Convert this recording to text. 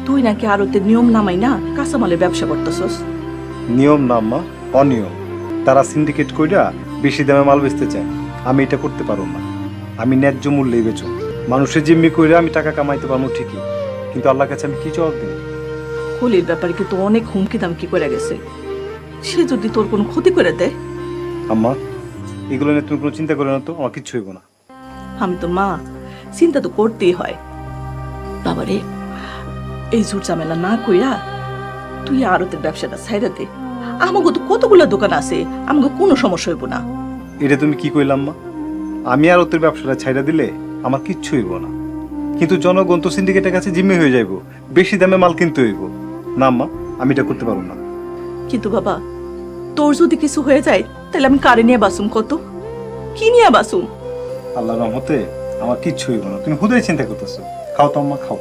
তুই নাকি আড়তের নিয়ম নামাই না কাঁচামালের ব্যবসা করতেছস। নিয়ম না আম্মা, অনিয়ম। তারা সিন্ডিকেট কইরা বেশি দামে মাল বেচতে চায়, আমি এটা করতে পারবো না। আমি ন্যায্য মূল্যেই বেচো। মানুষের জিম্মি কইরা আমি টাকা কামাইতে পারবো ঠিকই, কিন্তু আল্লাহর কাছে আমি কি জবাব দেব? কলির ব্যাপারে কিন্তু অনেক হুমকি দামকি করে গেছে, সে যদি তোর কোনো ক্ষতি করে দেয়। আম্মা, এগুলো নিয়ে তুমি কোনো চিন্তা করো না তো, আমার কিচ্ছু হইব না। আমি তো মা, চিন্তা তো করতেই হয়। বাবারে, এই জোর ঝামেলা না কইরা তুই আড়তের ব্যবসাটা ছাইড়া দে। আমাকে তো কতগুলো দোকান আছে, আমাকে কোনো সমস্যা হইব না। এটা তুমি কি কইলাম মা? আমি আর ওদের ব্যবসাটা ছাইড়া দিলে আমার কিচ্ছু হইব না, কিন্তু জনগণ তো সিন্ডিকেটের কাছে জিম্মি হয়ে যাইব, বেশি দামে মাল কিনতে হইব। না আম্মা, আমি এটা করতে পারবো না। কিন্তু বাবা, তোর যদি কিছু হয়ে যায় তাহলে আমি কারে নিয়ে বাসুম, কত কি নিয়ে বাসুম? আল্লাহর রহমতে আমার কিচ্ছু হইব না, তুমি হুদাই চিন্তা করতেছো। খাও তো আম্মা, খাও।